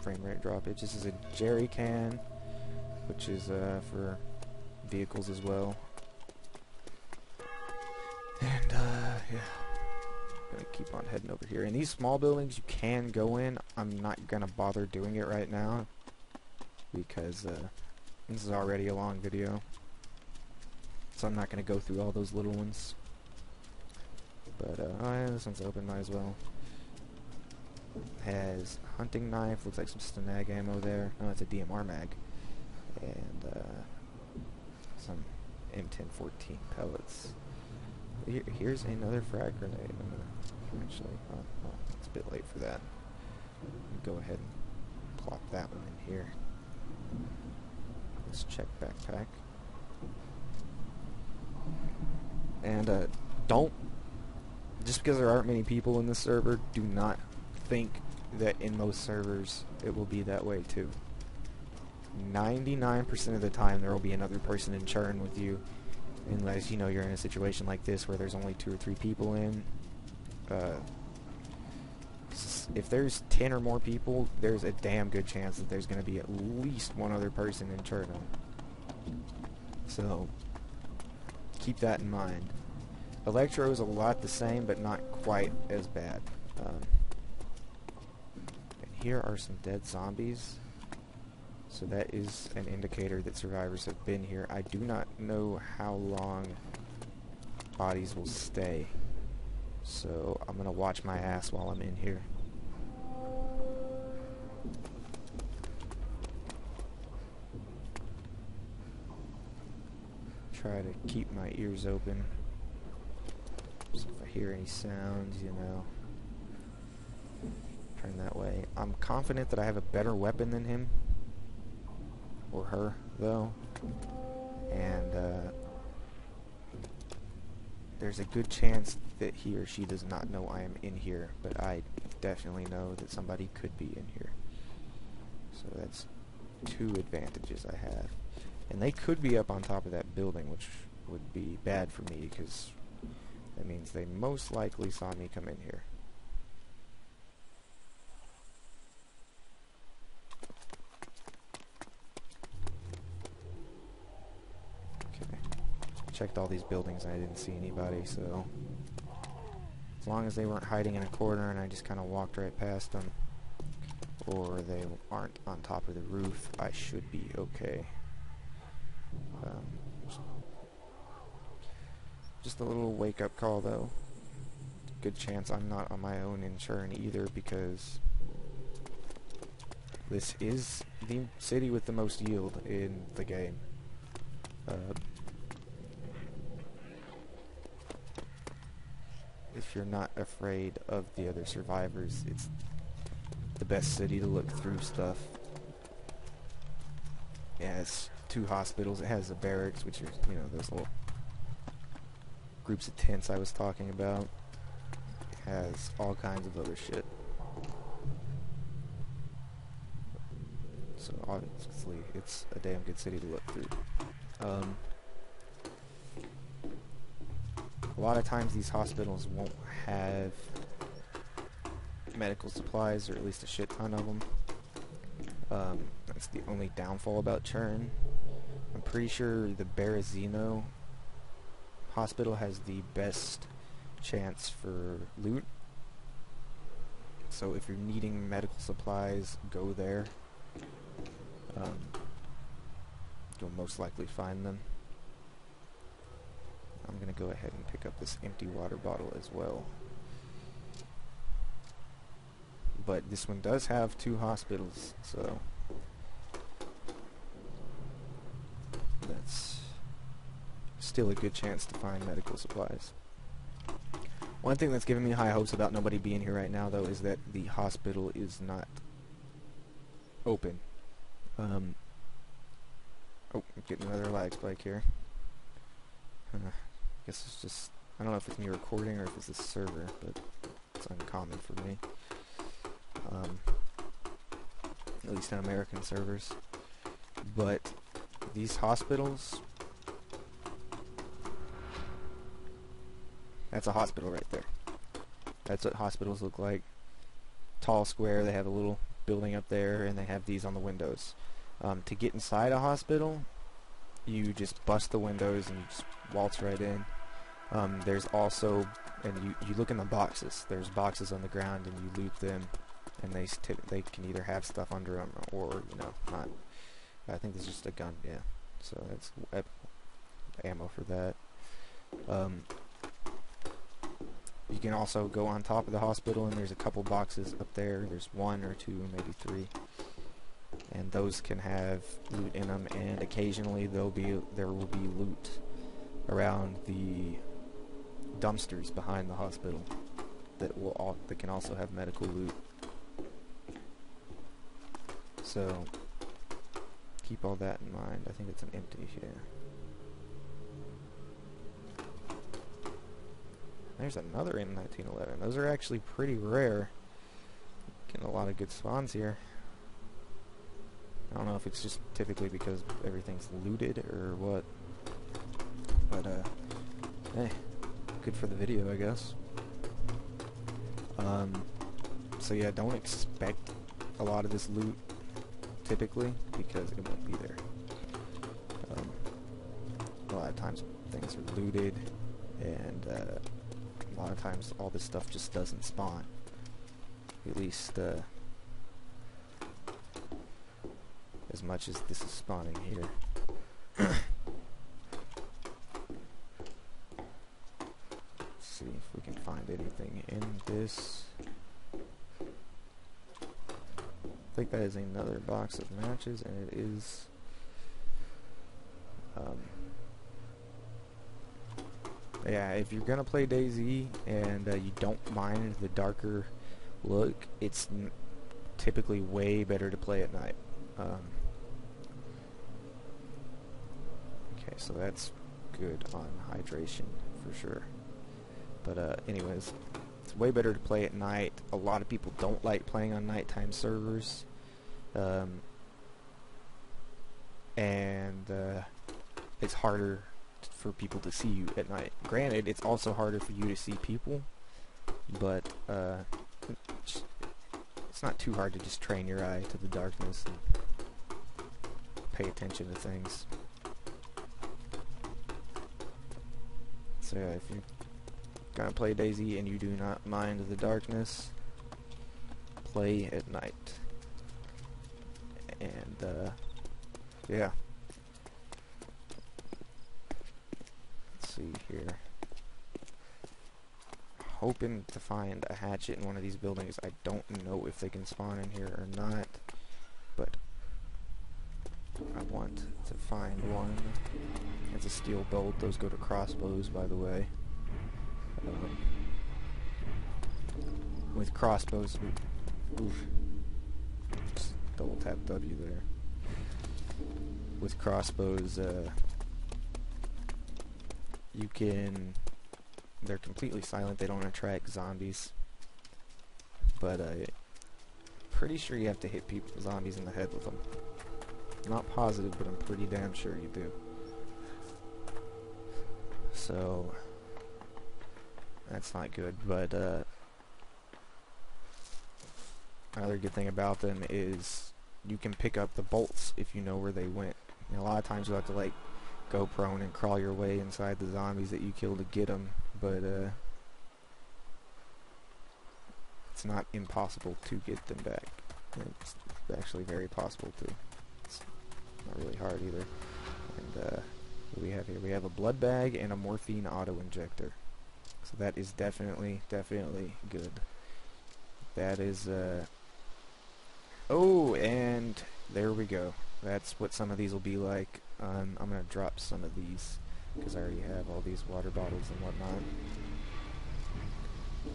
frame rate drop. It just is a jerry can, which is for vehicles as well. And yeah, gonna keep on heading over here. And these small buildings you can go in. I'm not gonna bother doing it right now because this is already a long video, so I'm not gonna go through all those little ones. But oh yeah, this one's open, might as well. Has hunting knife, looks like some snag ammo there. No, it's a DMR mag. And some M1014 pellets. Here's another frag grenade. Actually, oh, it's a bit late for that. Go ahead and plop that one in here. Let's check backpack. And don't, just because there aren't many people in this server, do not think that in most servers it will be that way too. 99% of the time there will be another person in churn with you, unless you know you're in a situation like this where there's only 2 or 3 people in. If there's 10 or more people, there's a damn good chance that there's going to be at least one other person in churn. So keep that in mind. Electro is a lot the same, but not quite as bad. And here are some dead zombies. So that is an indicator that survivors have been here. I do not know how long bodies will stay, so I'm gonna watch my ass while I'm in here. Try to keep my ears open, so if I hear any sounds, you know, turn that way. I'm confident that I have a better weapon than him. Or her, though. And there's a good chance that he or she does not know I am in here, but I definitely know that somebody could be in here. So that's 2 advantages I have. And they could be up on top of that building, which would be bad for me, because that means they most likely saw me come in here. Checked all these buildings and I didn't see anybody, so as long as they weren't hiding in a corner and I just kind of walked right past them, or they aren't on top of the roof, I should be okay. Just a little wake-up call, though. Good chance I'm not on my own in churn either, because this is the city with the most yield in the game. If you're not afraid of the other survivors, it's the best city to look through stuff. It has 2 hospitals. It has a barracks, which are, you know, those little groups of tents I was talking about. It has all kinds of other shit. So obviously, it's a damn good city to look through. A lot of times these hospitals won't have medical supplies, or at least a shit ton of them. That's the only downfall about churn. I'm pretty sure the Berezino hospital has the best chance for loot. So if you're needing medical supplies, go there. You'll most likely find them. I'm going to go ahead and pick up this empty water bottle as well. But this one does have 2 hospitals, so that's still a good chance to find medical supplies. One thing that's giving me high hopes about nobody being here right now, though, is that the hospital is not open. Oh, I'm getting another lag spike here. I guess it's just, I don't know if it's me recording or if it's the server, but it's uncommon for me. At least on American servers. But these hospitals, that's a hospital right there. That's what hospitals look like. Tall square, they have a little building up there, and they have these on the windows. To get inside a hospital, you just bust the windows and you just waltz right in. There's also, and you look in the boxes. There's boxes on the ground, and you loot them, and they can either have stuff under them or, you know, not. I think there's just a gun, yeah. So that's ammo for that. You can also go on top of the hospital, and there's a couple boxes up there. There's 1 or 2, maybe 3, and those can have loot in them. And occasionally there will be loot around the dumpsters behind the hospital that can also have medical loot. So keep all that in mind. I think it's an empty here. There's another M1911. Those are actually pretty rare. Getting a lot of good spawns here. I don't know if it's just typically because everything's looted or what. But, hey, good for the video, I guess. So yeah, don't expect a lot of this loot, typically, because it won't be there. A lot of times things are looted, and, a lot of times all this stuff just doesn't spawn. At least as much as this is spawning here. Let's see if we can find anything in this. I think that is another box of matches, and it is yeah, if you're gonna play DayZ and you don't mind the darker look, it's typically way better to play at night. Okay, so that's good on hydration for sure. But anyways, it's way better to play at night. A lot of people don't like playing on nighttime servers, and it's harder for people to see you at night. Granted, it's also harder for you to see people, but it's not too hard to just train your eye to the darkness and pay attention to things. So yeah, if you're gonna play DayZ and you do not mind the darkness, play at night. And yeah. See here. Hoping to find a hatchet in one of these buildings. I don't know if they can spawn in here or not, but I want to find one. It's a steel bolt. Those go to crossbows, by the way. With crossbows, oof, just double tap W there. With crossbows, you can, they're completely silent, they don't attract zombies, but pretty sure you have to hit zombies in the head with them. Not positive, but I'm pretty damn sure you do. So that's not good, but another good thing about them is you can pick up the bolts if you know where they went. You know, a lot of times you'll have to like go prone and crawl your way inside the zombies that you kill to get them, but it's not impossible to get them back. It's actually very possible to. It's not really hard either. And what do we have here? We have a blood bag and a morphine auto injector. So that is definitely good. That is oh, and there we go. That's what some of these will be like. I'm gonna drop some of these because I already have all these water bottles and whatnot.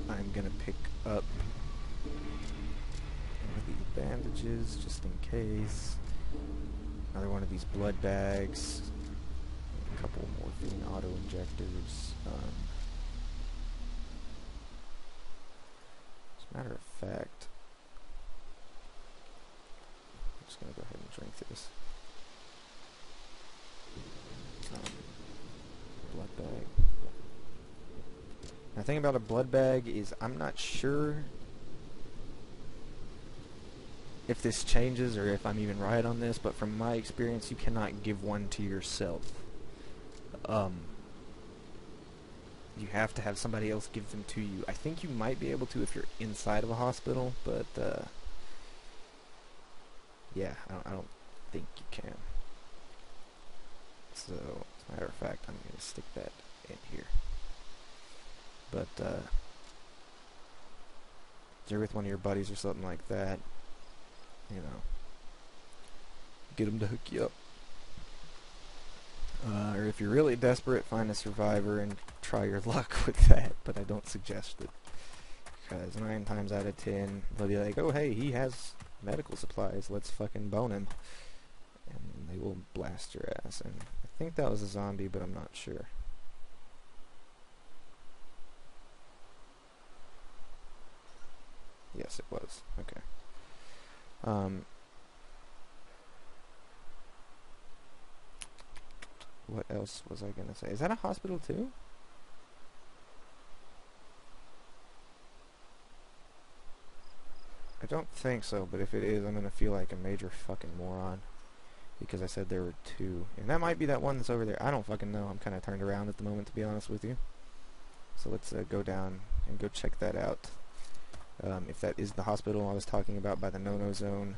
I'm gonna pick up one of these bandages just in case. Another one of these blood bags. A couple morphine auto injectors. As a matter of fact, I'm just gonna go ahead and drink this. Blood bag. Now, the thing about a blood bag is I'm not sure if this changes or if I'm even right on this, but from my experience, you cannot give one to yourself. You have to have somebody else give them to you. I think you might be able to if you're inside of a hospital, but yeah, I don't think you can. So, as a matter of fact, I'm going to stick that in here. But if you're with one of your buddies or something like that, you know, get them to hook you up. Or if you're really desperate, find a survivor and try your luck with that, but I don't suggest it. Because 9 times out of 10, they'll be like, oh hey, he has medical supplies, let's fucking bone him. And they will blast your ass. And I think that was a zombie, but I'm not sure. Yes, it was. Okay. What else was I gonna say? Is that a hospital too? I don't think so, but if it is, I'm gonna feel like a major fucking moron. Because I said there were 2. And that might be that one that's over there. I don't fucking know. I'm kinda turned around at the moment, to be honest with you. So let's go down and go check that out. If that is the hospital I was talking about by the no-no zone,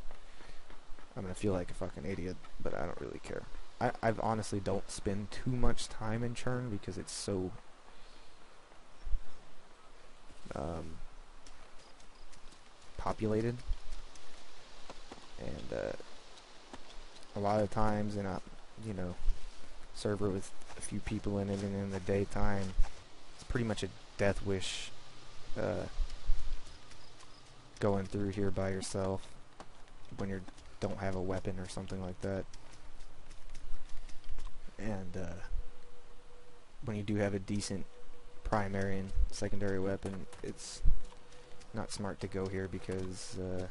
I'm gonna feel like a fucking idiot, but I don't really care. I honestly don't spend too much time in Churn because it's so populated, and a lot of times in a server with a few people in it, and in the daytime, it's pretty much a death wish going through here by yourself when you don't have a weapon or something like that. And when you do have a decent primary and secondary weapon, it's not smart to go here because you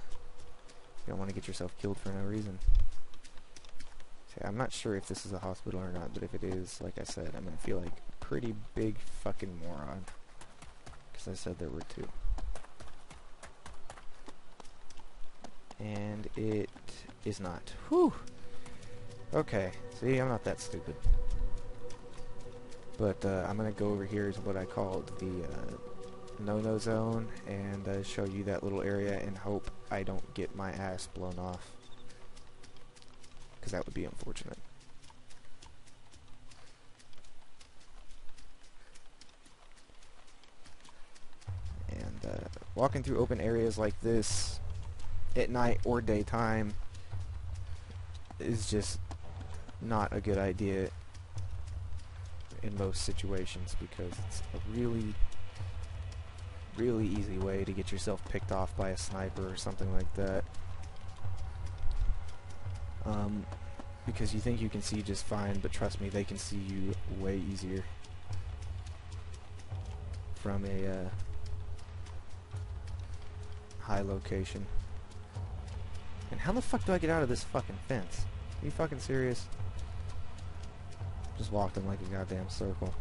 don't want to get yourself killed for no reason. So I'm not sure if this is a hospital or not, but if it is, like I said, I'm going to feel like a pretty big fucking moron. Because I said there were 2. And it is not. Whew! Okay, see, I'm not that stupid. But I'm going to go over here to what I called the no-no zone and show you that little area and hope I don't get my ass blown off. Because that would be unfortunate. And walking through open areas like this at night or daytime is just not a good idea in most situations, because it's a really easy way to get yourself picked off by a sniper or something like that. Because you think you can see just fine, but trust me, they can see you way easier from a high location. And how the fuck do I get out of this fucking fence? Are you fucking serious? Just walked in like a goddamn circle.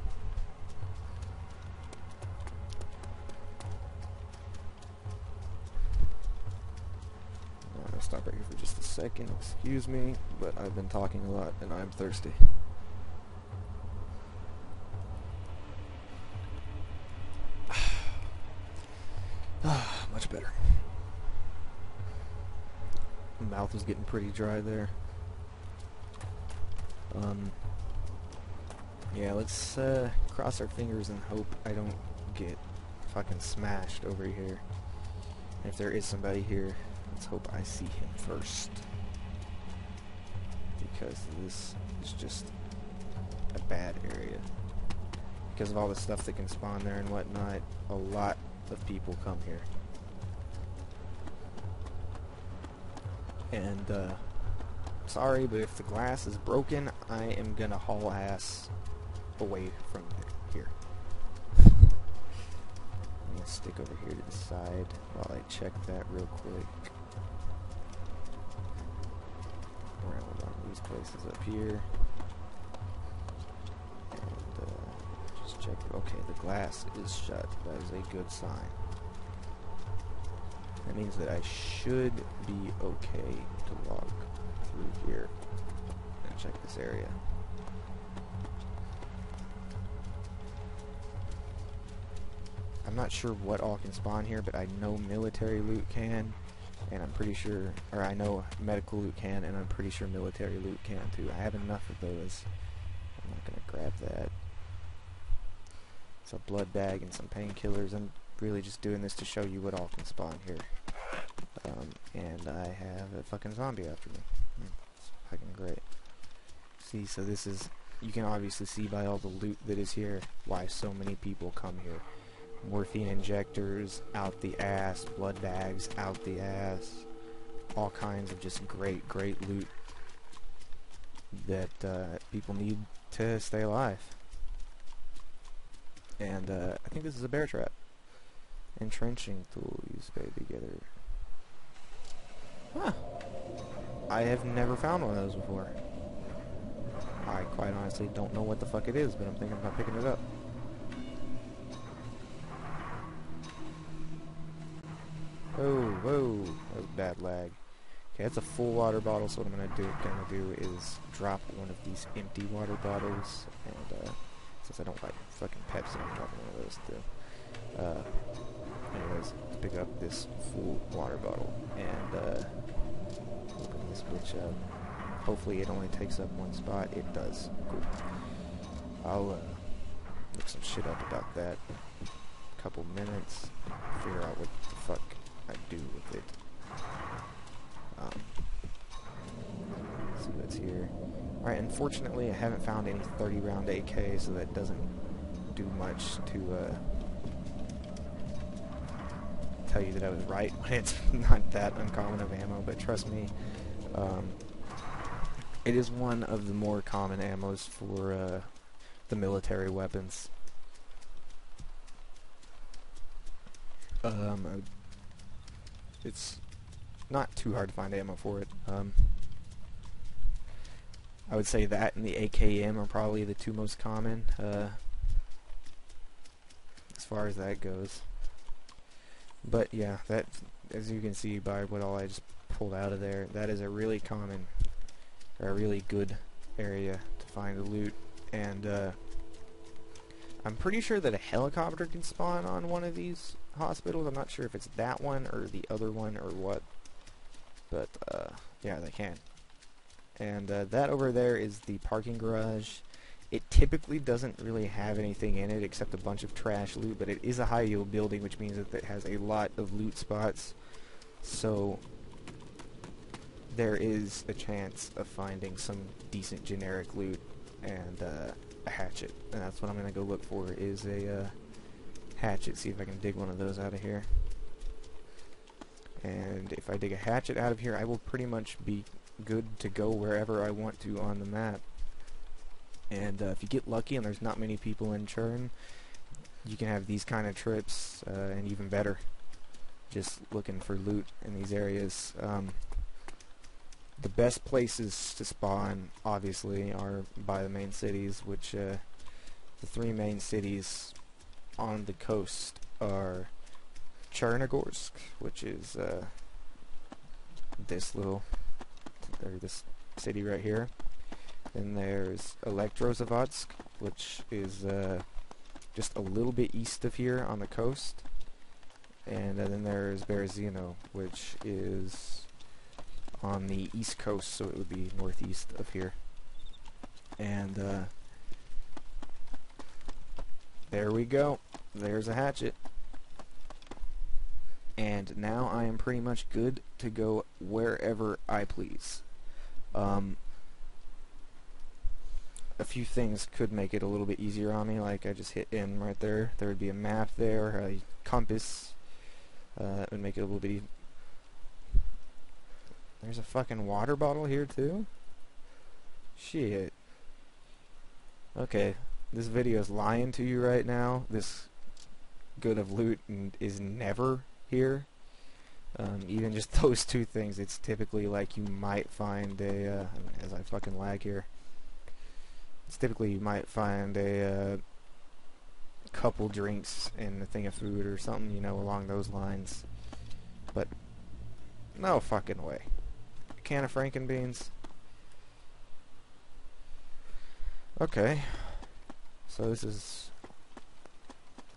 I'm gonna stop right here for just a second. Excuse me, but I've been talking a lot and I'm thirsty. Much better. My mouth was getting pretty dry there. Yeah, let's cross our fingers and hope I don't get fucking smashed over here. And if there is somebody here, let's hope I see him first. Because this is just a bad area. Because of all the stuff that can spawn there and whatnot, a lot of people come here. And, sorry, but if the glass is broken, I am gonna haul ass away from here. I'm gonna stick over here to the side while I check that real quick. Around one of these places up here. And, just check. Okay, the glass is shut. That is a good sign. That means that I should be okay to walk through here and check this area. I'm not sure what all can spawn here, but I know military loot can, and I'm pretty sure, or I know medical loot can, and I'm pretty sure military loot can too. I have enough of those. I'm not going to grab that. It's a blood bag and some painkillers. I'm really just doing this to show you what all can spawn here. And I have a fucking zombie after me. It's fucking great. See, so this is, you can obviously see by all the loot that is here why so many people come here. Morphine injectors out the ass, blood bags out the ass, all kinds of just great loot that people need to stay alive. And I think this is a bear trap. Entrenching tool used by together. Huh. I have never found one of those before. I quite honestly don't know what the fuck it is, but I'm thinking about picking it up. Whoa, that was bad lag. Okay, that's a full water bottle, so what I'm gonna do is drop one of these empty water bottles, and since I don't like fucking Pepsi, I'm dropping one of those too. Anyways, let's pick up this full water bottle, and open this bitch up. Hopefully it only takes up one spot. It does. Cool. I'll look some shit up about that. Couple minutes, figure out what the fuck I do with it. Let's see what's here. Alright, unfortunately I haven't found any 30 round AK, so that doesn't do much to tell you that I was right when it's not that uncommon of ammo, but trust me, it is one of the more common ammos for the military weapons. It's not too hard to find ammo for it. I would say that and the AKM are probably the two most common as far as that goes. But yeah, that, as you can see by what all I just pulled out of there, that is a really common, or a really good area to find the loot. And I'm pretty sure that a helicopter can spawn on one of these hospitals. I'm not sure if it's that one or the other one or what, but yeah, they can. And that over there is the parking garage. It typically doesn't really have anything in it except a bunch of trash loot, but it is a high yield building, which means that it has a lot of loot spots, so there is a chance of finding some decent generic loot and a hatchet. And that's what I'm going to go look for, is a hatchet. See if I can dig one of those out of here. And if I dig a hatchet out of here, I will pretty much be good to go wherever I want to on the map. And if you get lucky and there's not many people in Churn, you can have these kind of trips, and even better, just looking for loot in these areas. The best places to spawn, obviously, are by the main cities, which the three main cities on the coast are Chernogorsk, which is this city right here. Then there's Elektrozavodsk, which is just a little bit east of here on the coast. And then there's Berezino, which is on the east coast, so it would be northeast of here. And there we go. There's a hatchet. And now I am pretty much good to go wherever I please. A few things could make it a little bit easier on me, like I just hit in right there. There would be a map there, a compass. That would make it a little bit easier. There's a fucking water bottle here too? Shit. Okay, this video is lying to you right now. This good of loot is never here. Even just those two things, it's typically like you might find a, as I fucking lag here, it's typically you might find a couple drinks and a thing of food or something, you know, along those lines. But No fucking way. A can of Frankenbeans? Okay. So this has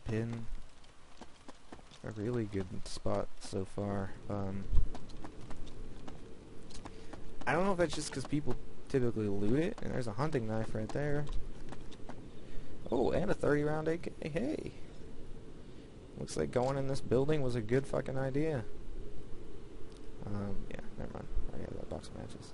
been a really good spot so far. I don't know if that's just because people typically loot it, and there's a hunting knife right there. Oh, and a 30-round AK. Hey! Looks like going in this building was a good fucking idea. Yeah, never mind. I already have that box of matches.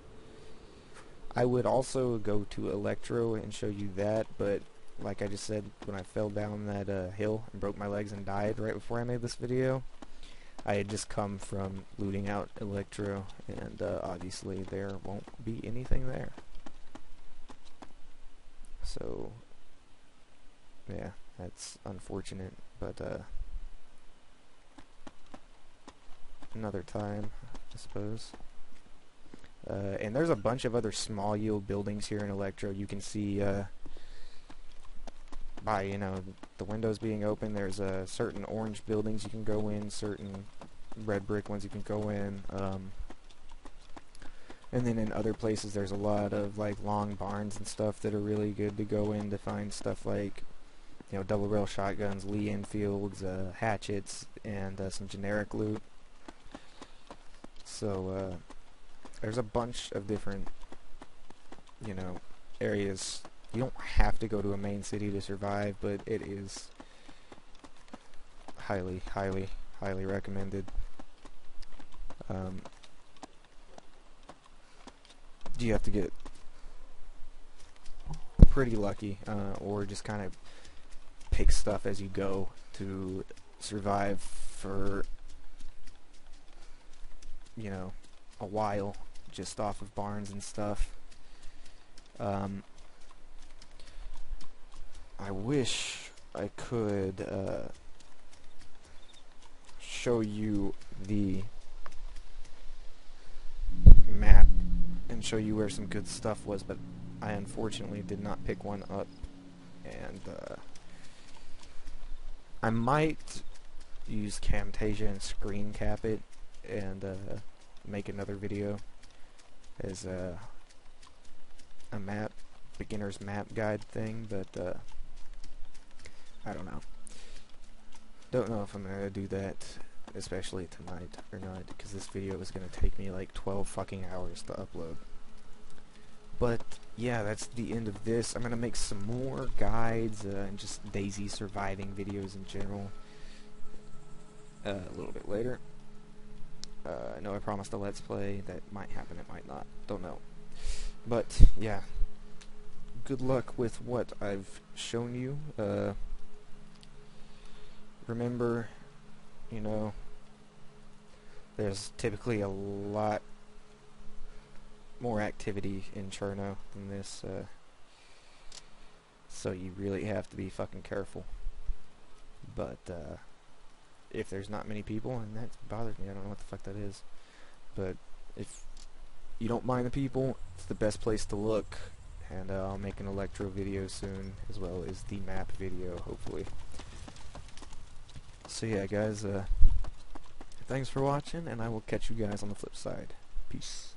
I would also go to Electro and show you that, but like I just said, when I fell down that hill and broke my legs and died right before I made this video, I had just come from looting out Electro, and obviously there won't be anything there. So, yeah, that's unfortunate, but another time, I suppose. And there's a bunch of other small yield buildings here in Electro. You can see by, you know, the windows being open, there's certain orange buildings you can go in, certain red brick ones you can go in, and then in other places there's a lot of like long barns and stuff that are really good to go in to find stuff like, you know, double barrel shotguns, Lee Enfields, hatchets, and some generic loot. So there's a bunch of different, you know, areas. You don't have to go to a main city to survive, but it is highly, highly, highly recommended. You have to get pretty lucky, or just kind of pick stuff as you go to survive for, you know, a while, just off of barns and stuff. I wish I could show you the map and show you where some good stuff was, but I unfortunately did not pick one up, and I might use Camtasia and screen cap it and make another video as a map, beginner's map guide thing, but I don't know. Don't know if I'm gonna do that, especially tonight or not, because this video is gonna take me like 12 fucking hours to upload. But yeah, that's the end of this. I'm gonna make some more guides and just DayZ surviving videos in general a little bit later. I know I promised a Let's Play. That might happen, it might not. Don't know. But yeah, good luck with what I've shown you. Remember, you know, there's typically a lot more activity in Cherno than this, so you really have to be fucking careful. But if there's not many people, and that bothers me, I don't know what the fuck that is, but if you don't mind the people, it's the best place to look, and I'll make an Electro video soon, as well as the map video, hopefully. So yeah, guys, thanks for watching, and I will catch you guys on the flip side. Peace.